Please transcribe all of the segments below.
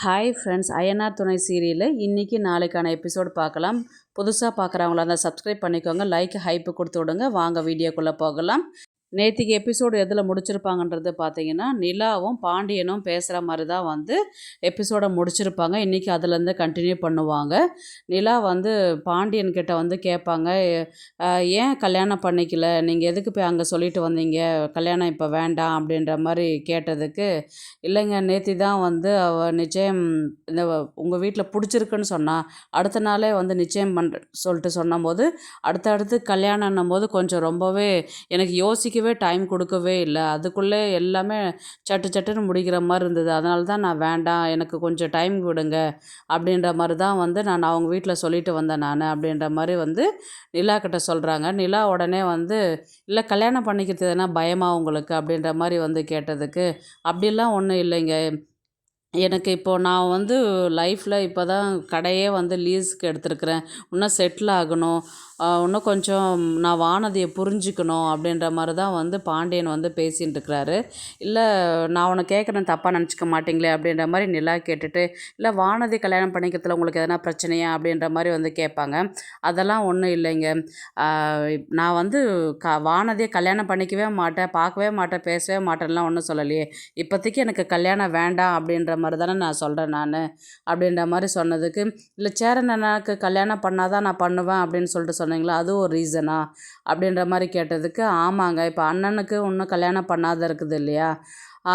Hi friends, INR துணை சீரியலில் இன்றைக்கி நாளைக்கான எபிசோடு பார்க்கலாம். புதுசாக பார்க்குறவங்களா இருந்தால் சப்ஸ்கிரைப் பண்ணிக்கோங்க, லைக் ஹைப்பு கொடுத்து விடுங்க. வாங்க வீடியோக்குள்ளே போகலாம். நேற்றுக்கு எபிசோடு எதில் முடிச்சிருப்பாங்கன்றது பார்த்தீங்கன்னா, நிலாவும் பாண்டியனும் பேசுகிற மாதிரி தான் எபிசோடை முடிச்சிருப்பாங்க. இன்றைக்கி அதுலேருந்து கண்டினியூ பண்ணுவாங்க. நிலா பாண்டியன்கிட்ட கேட்பாங்க, ஏன் கல்யாணம் பண்ணிக்கல, நீங்கள் எதுக்கு போய் அங்கே சொல்லிட்டு வந்தீங்க, கல்யாணம் இப்போ வேண்டாம் அப்படின்ற மாதிரி கேட்டதுக்கு, இல்லைங்க நேற்று தான் நிச்சயம் இந்த உங்கள் வீட்டில் பிடிச்சிருக்குன்னு சொன்னால் அடுத்த நாளே நிச்சயம் சொல்லிட்டு சொன்னபோது அடுத்தடுத்து கல்யாணம்னும் போது கொஞ்சம் ரொம்பவே எனக்கு யோசிக்கவே டைம் கொடுக்கவே இல்லை. அதுக்குள்ளே எல்லாமே சட்டு சட்டுன்னு முடிக்கிற மாதிரி இருந்தது. அதனால தான் நான் வேண்டாம், எனக்கு கொஞ்சம் டைம் விடுங்க அப்படின்ற மாதிரி தான் நான் அவங்க வீட்டில் சொல்லிட்டு வந்தேன் நான் அப்படின்ற மாதிரி நிலா கிட்ட சொல்கிறாங்க. நிலா உடனே இல்லை கல்யாணம் பண்ணிக்கிறது எதனா பயமா உங்களுக்கு அப்படின்ற மாதிரி கேட்டதுக்கு, அப்படிலாம் ஒன்றும் இல்லைங்க, எனக்கு இப்போது நான் லைஃப்பில் இப்போ தான் கடையே லீஸுக்கு எடுத்துருக்கிறேன், இன்னும் செட்டில் ஆகணும், இன்னும் கொஞ்சம் நான் வானதியை புரிஞ்சுக்கணும் அப்படின்ற மாதிரி தான் பாண்டியன் பேசின்னு இருக்கிறாரு. இல்லை நான் உன்னை கேட்குறேன், தப்பாக நினச்சிக்க மாட்டிங்களே அப்படின்ற மாதிரி நிலா கேட்டுட்டு, இல்லை வானதி கல்யாணம் பண்ணிக்கிறதுல உங்களுக்கு எதனா பிரச்சனையா அப்படின்ற மாதிரி கேட்பாங்க. அதெல்லாம் ஒன்றும் இல்லைங்க, நான் வானதியை கல்யாணம் பண்ணிக்கவே மாட்டேன், பார்க்கவே மாட்டேன், பேசவே மாட்டேன்லாம் ஒன்றும் சொல்லலையே, இப்போதைக்கு எனக்கு கல்யாணம் வேண்டாம் அப்படின்ற மாதிரி தானே நான் சொல்கிறேன் நான் அப்படின்ற மாதிரி சொன்னதுக்கு, இல்லை சேரன் அண்ணாக்கு கல்யாணம் பண்ணாதான் நான் பண்ணுவேன் அப்படின்னு சொல்லிட்டு சொன்னீங்களா, அது ஒரு ரீசனா அப்படின்ற மாதிரி கேட்டதுக்கு, ஆமாங்க இப்போ அண்ணனுக்கு இன்னும் கல்யாணம் பண்ணாத இருக்குது இல்லையா,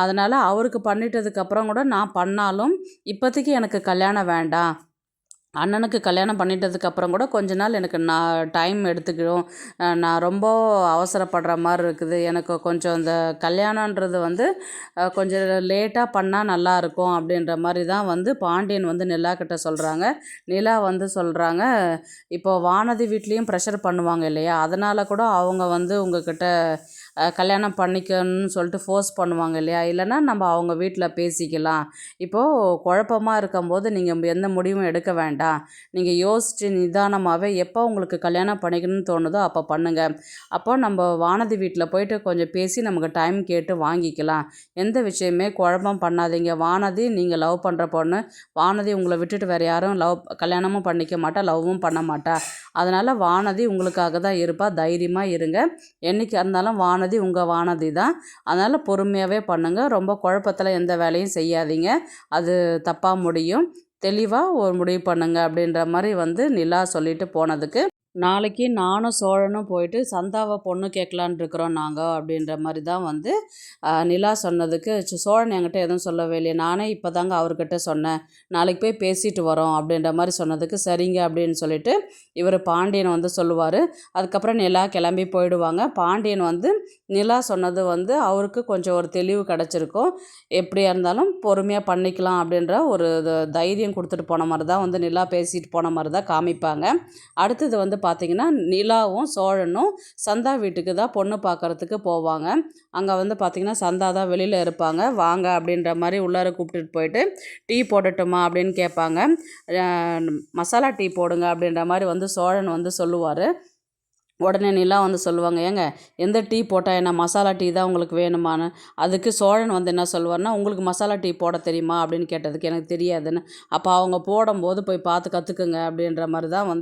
அதனால் அவருக்கு பண்ணிட்டதுக்கப்புறம் கூட நான் பண்ணாலும் இப்போதைக்கு எனக்கு கல்யாணம் வேண்டாம், அண்ணனுக்கு கல்யாணம் பண்ணிட்டதுக்கப்புறம் கூட கொஞ்ச நாள் எனக்கு நான் டைம் எடுத்துக்கிடும், நான் ரொம்ப அவசரப்படுற மாதிரி இருக்குது, எனக்கு கொஞ்சம் இந்த கல்யாணன்றது கொஞ்சம் லேட்டாக பண்ணால் நல்லாயிருக்கும் அப்படின்ற மாதிரி தான் பாண்டியன் நிலா கிட்ட சொல்கிறாங்க. நிலா சொல்கிறாங்க, இப்போ வானதி வீட்லேயும் ப்ரெஷர் பண்ணுவாங்க இல்லையா, அதனால் கூட அவங்க உங்ககிட்ட கல்யாணம் பண்ணிக்கணும்னு சொல்லிட்டு ஃபோர்ஸ் பண்ணுவாங்க இல்லையா, இல்லைன்னா நம்ம அவங்க வீட்டில் பேசிக்கலாம், இப்போது குழப்பமாக இருக்கும்போது நீங்கள் எந்த முடிவும் எடுக்க வேண்டாம், நீங்கள் யோசித்து நிதானமாகவே எப்போ உங்களுக்கு கல்யாணம் பண்ணிக்கணும்னு தோணுதோ அப்போ பண்ணுங்கள், அப்போ நம்ம வானதி வீட்டில் போயிட்டு கொஞ்சம் பேசி நமக்கு டைம் கேட்டு வாங்கிக்கலாம், எந்த விஷயமே குழப்பம் பண்ணாதீங்க, வானதி நீங்கள் லவ் பண்ணுற பொண்ணு, வானதி உங்களை விட்டுட்டு வேறு யாரும் கல்யாணமும் பண்ணிக்க மாட்டா, லவ்வும் பண்ண மாட்டா, அதனால் வானதி உங்களுக்காக தான் இருப்பா, தைரியமாக இருங்க, என்றைக்கு இருந்தாலும் வானதி உங்கள் வானதி தான், அதனால் பொறுமையாகவே பண்ணுங்கள், ரொம்ப குழப்பத்தில் எந்த வேலையும் செய்யாதீங்க, அது தப்பாக முடியும், தெளிவாக ஒரு முடிவு பண்ணுங்க அப்படின்ற மாதிரி நிலா சொல்லிட்டு போனதுக்கு, நாளைக்கு நானும் சோழனும் போயிட்டு சந்தாவை பொண்ணு கேட்கலான் இருக்கிறோம் நாங்கள் அப்படின்ற மாதிரி தான் நிலா சொன்னதுக்கு, சோழன் என்கிட்ட எதுவும் சொல்லவே இல்லையே, நானே இப்போ தாங்க அவர்கிட்ட சொன்னேன், நாளைக்கு போய் பேசிட்டு வரோம் அப்படின்ற மாதிரி சொன்னதுக்கு, சரிங்க அப்படின்னு சொல்லிட்டு இவர் பாண்டியன் சொல்லுவார். அதுக்கப்புறம் நிலா கிளம்பி போயிடுவாங்க. பாண்டியன் நிலா சொன்னது அவருக்கு கொஞ்சம் ஒரு தெளிவு கிடச்சிருக்கும், எப்படியா இருந்தாலும் பொறுமையாக பண்ணிக்கலாம் அப்படின்ற ஒரு தைரியம் கொடுத்துட்டு போன மாதிரி தான் நிலா பேசிட்டு போன மாதிரி தான் காமிப்பாங்க. அடுத்தது பார்த்திங்கன்னா, நிலாவும் சோழனும் சந்தா வீட்டுக்கு தான் பொண்ணு பார்க்குறதுக்கு போவாங்க. அங்கே பார்த்திங்கன்னா சந்தா தான் வெளியில் இருப்பாங்க. வாங்க அப்படின்ற மாதிரி உள்ளார கூப்பிட்டுட்டு போயிட்டு, டீ போடட்டுமா அப்படின்னு கேட்பாங்க. மசாலா டீ போடுங்க அப்படின்ற மாதிரி சோழன் சொல்லுவார். உடனே நிலா சொல்லுவாங்க, ஏங்க எந்த டீ போட்டால் என்ன, மசாலா டீ தான் உங்களுக்கு வேணுமான்னு, அதுக்கு சோழன் என்ன சொல்லுவார்னா, உங்களுக்கு மசாலா டீ போட தெரியுமா அப்படின்னு கேட்டதுக்கு, எனக்கு தெரியாதுன்னு, அப்போ அவங்க போடும்போது போய் பார்த்து கற்றுக்குங்க அப்படின்ற மாதிரி தான்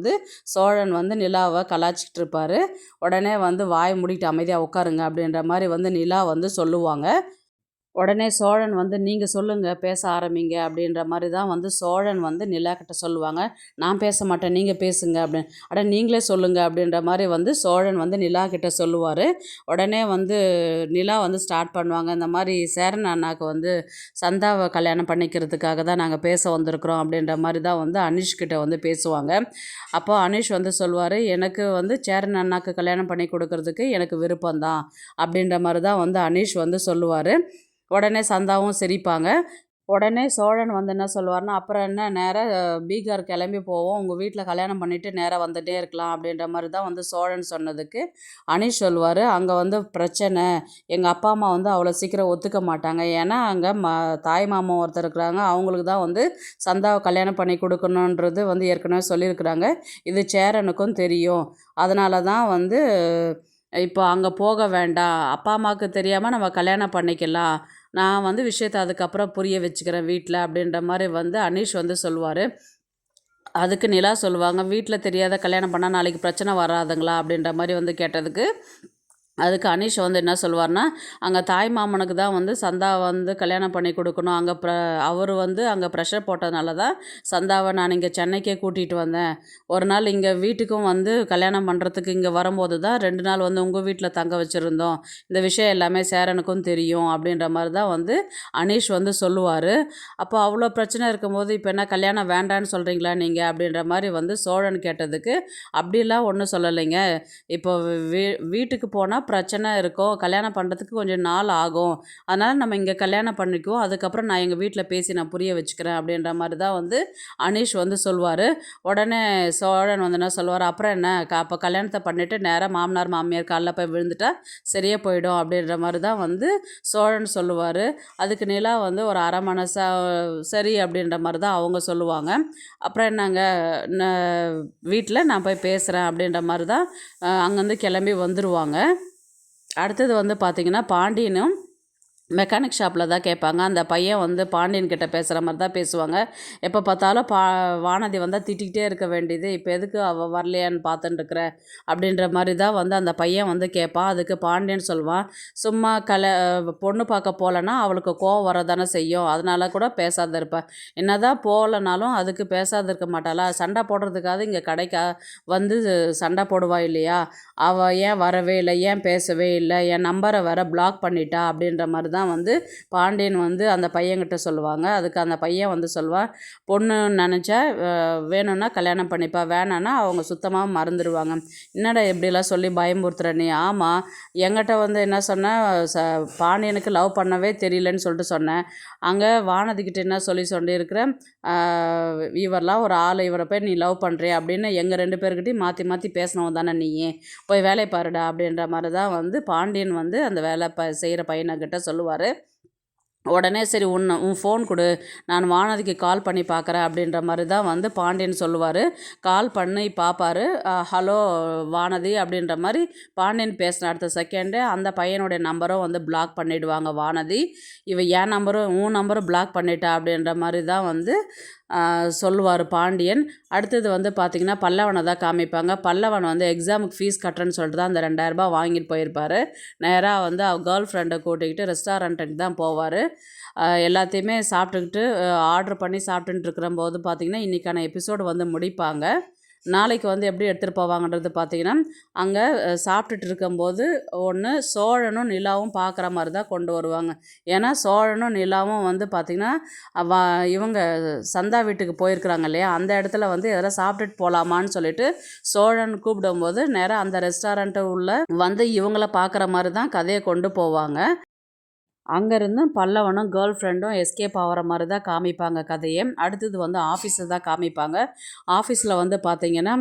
சோழன் நிலாவை கலாச்சிக்கிட்டு இருப்பார். உடனே வாய் மூடிட்டு அமைதியாக உட்காருங்க அப்படின்ற மாதிரி நிலா சொல்லுவாங்க. உடனே சோழன் நீங்கள் சொல்லுங்கள், பேச ஆரம்பிங்க அப்படின்ற மாதிரி தான் சோழன் நிலா கிட்ட சொல்லுவாங்க. நான் பேச மாட்டேன், நீங்கள் பேசுங்க அப்படின்னு, நீங்களே சொல்லுங்கள் அப்படின்ற மாதிரி சோழன் நிலா கிட்ட சொல்லுவார். உடனே நிலா ஸ்டார்ட் பண்ணுவாங்க, இந்த மாதிரி சேரன் அண்ணாக்கு சந்தாவை கல்யாணம் பண்ணிக்கிறதுக்காக தான் நாங்கள் பேச வந்திருக்கிறோம் அப்படின்ற மாதிரி தான் அனீஷ்கிட்ட பேசுவாங்க. அப்போ அனீஷ் சொல்லுவார், எனக்கு சேரன் அண்ணாக்கு கல்யாணம் பண்ணி கொடுக்கறதுக்கு எனக்கு விருப்பம்தான் அப்படின்ற மாதிரி தான் அனீஷ் சொல்லுவார். உடனே சந்தாவும் சிரிப்பாங்க. உடனே சோழன் என்ன சொல்லுவார்னா, அப்புறம் என்ன நேராக பீகார் கிளம்பி போவோம், உங்கள் வீட்டில் கல்யாணம் பண்ணிவிட்டு நேராக வந்துகிட்டே இருக்கலாம் அப்படின்ற மாதிரி தான் சோழன் சொன்னதுக்கு, அனீஷ் சொல்லுவார், அங்கே பிரச்சனை, எங்கள் அப்பா அம்மா அவ்வளோ சீக்கிரம் ஒத்துக்க மாட்டாங்க, ஏன்னா அங்கே தாய் மாமா ஒருத்தர் இருக்கிறாங்க, அவங்களுக்கு தான் சந்தாவை கல்யாணம் பண்ணி கொடுக்கணுன்றது ஏற்கனவே சொல்லியிருக்கிறாங்க, இது சேரனுக்கும் தெரியும், அதனால தான் இப்போ அங்கே போக வேண்டாம், அப்பா அம்மாவுக்கு தெரியாமல் நம்ம கல்யாணம் பண்ணிக்கலாம் நான் வந்து விஷயத்தை அதுக்கப்புறம் புரிய வச்சுக்கிறேன் வீட்டில் அப்படின்ற மாதிரி வந்து அனீஷ் வந்து சொல்லுவார். அதுக்கு நிலா சொல்லுவாங்க, வீட்டில் தெரியாத கல்யாணம் பண்ணால் நாளைக்கு பிரச்சனை வராதுங்களா அப்படின்ற மாதிரி வந்து கேட்டதுக்கு அதுக்கு அனீஷ் வந்து என்ன சொல்லுவார்னா, அங்கே தாய் மாமனுக்கு தான் வந்து சந்தா வந்து கல்யாணம் பண்ணி கொடுக்கணும். அவர் வந்து அங்கே ப்ரெஷர் போட்டதுனால தான் சந்தாவை நான் இங்கே சென்னைக்கே கூட்டிகிட்டு வந்தேன். ஒரு நாள் இங்கே வீட்டுக்கும் வந்து கல்யாணம் பண்ணுறதுக்கு இங்கே வரும்போது தான் 2 நாள் வந்து உங்கள் வீட்டில் தங்க வச்சுருந்தோம். இந்த விஷயம் எல்லாமே சேரனுக்கும் தெரியும் அப்படின்ற மாதிரி தான் வந்து அனீஷ் வந்து சொல்லுவார். அப்போ அவ்வளோ பிரச்சனை இருக்கும்போது இப்போ என்ன கல்யாணம் வேண்டான்னு சொல்கிறீங்களா நீங்கள் அப்படின்ற மாதிரி வந்து சோழன் கேட்டதுக்கு, அப்படிலாம் ஒன்றும் சொல்லலைங்க. இப்போ வீட்டுக்கு போனால் பிரச்சனை இருக்கும், கல்யாணம் பண்ணுறதுக்கு கொஞ்சம் நாள் ஆகும், அதனால் நம்ம இங்கே கல்யாணம் பண்ணிக்குவோம், அதுக்கப்புறம் நான் எங்கள் வீட்டில் பேசி நான் புரிய வச்சுக்கிறேன் அப்படின்ற மாதிரி தான் வந்து அனீஷ் வந்து சொல்லுவார். உடனே சோழன் வந்து என்ன சொல்லுவார், அப்புறம் என்ன அப்போ கல்யாணத்தை பண்ணிவிட்டு நேராக மாமனார் மாமியார் காலில் போய் விழுந்துட்டா சரியாக போயிடும் அப்படின்ற மாதிரி தான் வந்து சோழன் சொல்லுவார். அதுக்கு நிலா வந்து ஒரு அரை மனசா சரி அப்படின்ற மாதிரி தான் அவங்க சொல்லுவாங்க. அப்புறம் என்னங்க வீட்டில் நான் போய் பேசுகிறேன் அப்படின்ற மாதிரி தான் அங்கேருந்து கிளம்பி வந்துடுவாங்க. அடுத்தது வந்து பார்த்திங்கன்னா பாண்டியனும் மெக்கானிக் ஷாப்பில் தான் கேட்பாங்க. அந்த பையன் வந்து பாண்டியன் கிட்ட பேசுகிற மாதிரி தான் பேசுவாங்க. எப்போ பார்த்தாலும் வானதி வந்தால் திட்டிக்கிட்டே இருக்க வேண்டியது, இப்போ எதுக்கு அவள் வரலையான்னு பார்த்துட்டுருக்குற அப்படின்ற மாதிரி தான் வந்து அந்த பையன் வந்து கேட்பான். அதுக்கு பாண்டியன் சொல்லுவான், சும்மா பொண்ணு பார்க்க போகலன்னா அவளுக்கு கோவம் வரதானே செய்யும், அதனால கூட பேசாத இருப்பேன். என்ன தான் போகலனாலும் அதுக்கு பேசாத இருக்க மாட்டாளா, சண்டை போடுறதுக்காக இங்கே கடைக்கு வந்து சண்டை போடுவா இல்லையா, அவள் ஏன் வரவே இல்லை, ஏன் பேசவே இல்லை, என் நம்பரை வேற பிளாக் பண்ணிட்டா அப்படின்ற மாதிரி தான் வந்து பாண்டியன் வந்து அந்த பையன்கிட்ட சொல்லுவாங்க. அதுக்கு அந்த பையன் வந்து சொல்லுவான், பொண்ணு நினச்சா வேணும்னா கல்யாணம் பண்ணிப்பா, வேணான்னா அவங்க சுத்தமாக மறந்துடுவாங்க. என்னடா எப்படிலாம் சொல்லி பயமுறுத்துற நீ? ஆமாம், என்கிட்ட வந்து என்ன சொன்னேன், பாண்டியனுக்கு லவ் பண்ணவே தெரியலன்னு சொல்லிட்டு சொன்னேன். அங்கே வானதிக்கிட்ட என்ன சொல்லியிருக்கிறேன், இவரெலாம் ஒரு ஆள், இவரை போய் நீ லவ் பண்ணுறிய அப்படின்னு எங்கள் 2 பேர்கிட்டையும் மாற்றி மாற்றி பேசினவன் தானே நீ, போய் வேலையை பாருடா அப்படின்ற மாதிரி தான் வந்து பாண்டியன் வந்து அந்த வேலை செய்கிற பையனைக்கிட்ட சொல்லுவார். உடனே சரி உன் ஃபோன் கொடு, நான் வானதிக்கு கால் பண்ணி பார்க்குறேன் அப்படின்ற மாதிரி தான் வந்து பாண்டியன் சொல்லுவார். கால் பண்ணி பார்ப்பார். ஹலோ வானதி அப்படின்ற மாதிரி பாண்டியன் பேசின அடுத்த செகண்டே அந்த பையனுடைய நம்பரும் வந்து பிளாக் பண்ணிவிடுவாங்க வானதி. என் நம்பரும் உன் நம்பரும் பிளாக் பண்ணிட்டா அப்படின்ற மாதிரி தான் வந்து சொல்லுவார் பாண்டியன். அடுத்தது வந்து பார்த்திங்கன்னா பல்லவனை தான் காமிப்பாங்க. பல்லவன் வந்து எக்ஸாமுக்கு ஃபீஸ் கட்டுறேன்னு சொல்லிட்டு தான் அந்த 2000 ரூபாய் வாங்கிட்டு போயிருப்பார். நேராக வந்து கேர்ள் ஃப்ரெண்டை கூட்டிக்கிட்டு ரெஸ்டாரண்ட்டுக்கு தான் போவார். எல்லாத்தையுமே சாப்பிட்டுக்கிட்டு ஆர்டர் பண்ணி சாப்பிட்டுட்டு இருக்கிறம்போது பார்த்திங்கன்னா இன்றைக்கான எபிசோடு வந்து முடிப்பாங்க. நாளைக்கு வந்து எப்படி எடுத்துகிட்டு போவாங்கன்றது பார்த்திங்கன்னா, அங்கே சாப்பிட்டுட்டு இருக்கும்போது ஒன்று சோழனும் நிலாவும் பார்க்குற மாதிரி தான் கொண்டு வருவாங்க. ஏன்னா சோழனும் நிலாவும் வந்து பார்த்திங்கன்னா இவங்க சந்தா வீட்டுக்கு போயிருக்கிறாங்க இல்லையா, அந்த இடத்துல வந்து எதெல்லாம் சாப்பிட்டுட்டு போகலாமான்னு சொல்லிட்டு சோழன் கூப்பிடும்போது நேராக அந்த ரெஸ்டாரண்ட்டு உள்ள வந்து இவங்கள பார்க்குற மாதிரி தான் கதையை கொண்டு போவாங்க. அங்கேருந்து பல்லவனும் கேர்ள் ஃப்ரெண்டும் எஸ்கேப் ஆகிற மாதிரி தான் காமிப்பாங்க கதையை. அடுத்தது வந்து ஆஃபீஸை தான் காமிப்பாங்க. ஆஃபீஸில் வந்து பார்த்திங்கன்னா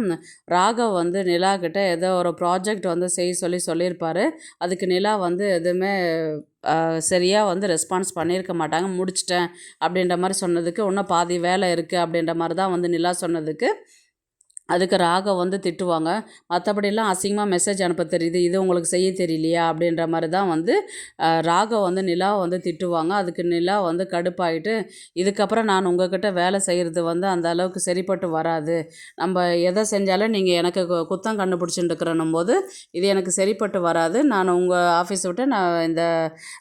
ராகவ் வந்து நிலா கிட்ட ஏதோ ஒரு ப்ராஜெக்ட் வந்து சொல்லியிருப்பார். அதுக்கு நிலா வந்து எதுவுமே சரியாக வந்து ரெஸ்பான்ஸ் பண்ணியிருக்க மாட்டாங்க. முடிச்சிட்டேன் அப்படின்ற மாதிரி சொன்னதுக்கு, இன்னும் பாதி வேலை இருக்குது அப்படின்ற மாதிரி தான் வந்து நிலா சொன்னதுக்கு அதுக்கு ராகவ் வந்து திட்டுவாங்க. மற்றபடிலாம் அசிங்கமாக மெசேஜ் அனுப்ப தெரியுது, இது உங்களுக்கு செய்ய தெரியலையா அப்படின்ற மாதிரி தான் வந்து ராகவ் வந்து நிலாவை வந்து திட்டுவாங்க. அதுக்கு நிலா வந்து கடுப்பாயிட்டு, இதுக்கப்புறம் நான் உங்ககிட்ட வேலை செய்கிறது வந்து அந்த அளவுக்கு சரிப்பட்டு வராது, நம்ம எதை செஞ்சாலும் நீங்கள் எனக்கு குத்தம் கண்டுபிடிச்சிட்டு இருக்கிறனும் போது இது எனக்கு சரிப்பட்டு வராது, நான் உங்கள் ஆஃபீஸை விட்டு நான் இந்த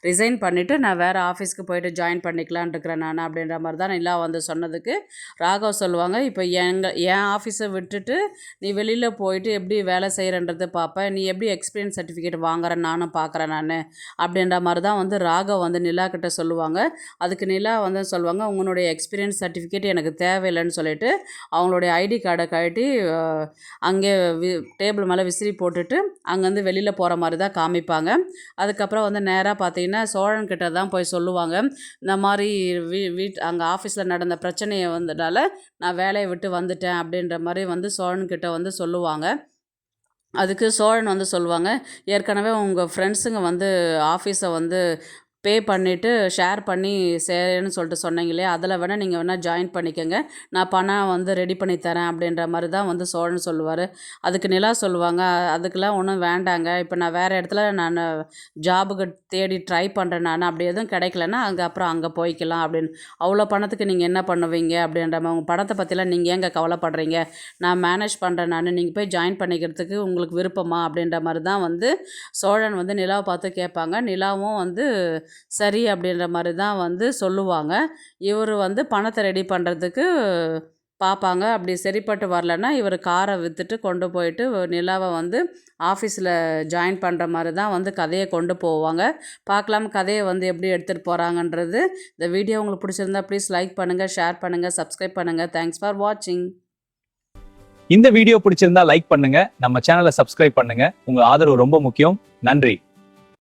ரிசைன் பண்ணிவிட்டு நான் வேறு ஆஃபீஸ்க்கு போயிட்டு ஜாயின் பண்ணிக்கலான் இருக்கிறேன் நான் அப்படின்ற மாதிரி தான் நிலா வந்து சொன்னதுக்கு ராகவ் சொல்லுவாங்க, இப்போ என் ஆஃபீஸை விட்டு நீ வெளியில் போயிட்டு எப்படி வேலை செய்கிறன்றது பார்ப்பேன், நீ எப்படி எக்ஸ்பீரியன்ஸ் சர்டிஃபிகேட் வாங்குறேன் நானும் பார்க்குறேன் நான் அப்படின்ற மாதிரி தான் வந்து ராகவ் வந்து நிலா கிட்ட சொல்லுவாங்க. அதுக்கு நிலா வந்து சொல்லுவாங்க, உங்களுடைய எக்ஸ்பீரியன்ஸ் சர்டிஃபிகேட் எனக்கு தேவையில்லைன்னு சொல்லிட்டு அவங்களுடைய ஐடி கார்டை கழட்டி அங்கே டேபிள் மேலே விசிறி போட்டுட்டு அங்கேருந்து வெளியில் போகிற மாதிரி தான் காமிப்பாங்க. அதுக்கப்புறம் வந்து நேராக பார்த்தீங்கன்னா சோழன்கிட்ட தான் போய் சொல்லுவாங்க, இந்த மாதிரி அங்கே ஆஃபீஸில் நடந்த பிரச்சனையை வந்ததால் நான் வேலையை விட்டு வந்துட்டேன் அப்படின்ற மாதிரி வந்து சோழன்கிட்ட வந்து சொல்லுவாங்க. அதுக்கு சோழன் வந்து சொல்லுவாங்க, ஏற்கனவே உங்கள் ஃப்ரெண்ட்ஸுங்க வந்து ஆஃபீஸை வந்து பே பண்ணிவிட்டு ஷேர் பண்ணி சேருன்னு சொல்லிட்டு சொன்னீங்க இல்லையா, அதில் வேணால் நீங்கள் வேணால் ஜாயின் பண்ணிக்கோங்க, நான் பணம் வந்து ரெடி பண்ணி தரேன் அப்படின்ற மாதிரி தான் வந்து சோழன் சொல்லுவார். அதுக்கு நிலா சொல்லுவாங்க, அதுக்கெல்லாம் ஒன்றும் வேண்டாங்க, இப்போ நான் வேறு இடத்துல நான் ஜாபுக்கு தேடி ட்ரை பண்ணுறேன், நான் அப்படி எதுவும் கிடைக்கலன்னா அப்புறம் அங்கே போய்க்கலாம் அப்படின்னு. அவ்வளோ பணத்துக்கு நீங்கள் என்ன பண்ணுவீங்க அப்படின்ற மாதிரி, உங்கள் பணத்தை பற்றிலாம் நீங்கள் ஏங்க கவலைப்படுறீங்க, நான் மேனேஜ் பண்ணுறேன், நீங்கள் போய் ஜாயின் பண்ணிக்கிறதுக்கு உங்களுக்கு விருப்பமா அப்படின்ற மாதிரி தான் வந்து சோழன் வந்து நிலாவை பார்த்து கேட்பாங்க. நிலாவும் வந்து சரி அப்படின்ற மாதிரி தான் வந்து சொல்லுவாங்க. இவர் வந்து பணத்தை ரெடி பண்ணுறதுக்கு பார்ப்பாங்க. அப்படி சரிப்பட்டு வரலன்னா இவர் காரை விற்றுட்டு கொண்டு போயிட்டு நிலாவை வந்து ஆஃபீஸில் ஜாயின் பண்ணுற மாதிரி தான் வந்து கதையை கொண்டு போவாங்க. பார்க்கலாம் கதையை வந்து எப்படி எடுத்துகிட்டு போகிறாங்கன்றது. இந்த வீடியோ உங்களுக்கு பிடிச்சிருந்தா ப்ளீஸ் லைக் பண்ணுங்கள், ஷேர் பண்ணுங்கள், சப்ஸ்கிரைப் பண்ணுங்கள். தேங்க்ஸ் ஃபார் வாட்சிங். இந்த வீடியோ பிடிச்சிருந்தா லைக் பண்ணுங்க, நம்ம சேனலை சப்ஸ்கிரைப் பண்ணுங்க. உங்க ஆதரவு ரொம்ப முக்கியம். நன்றி.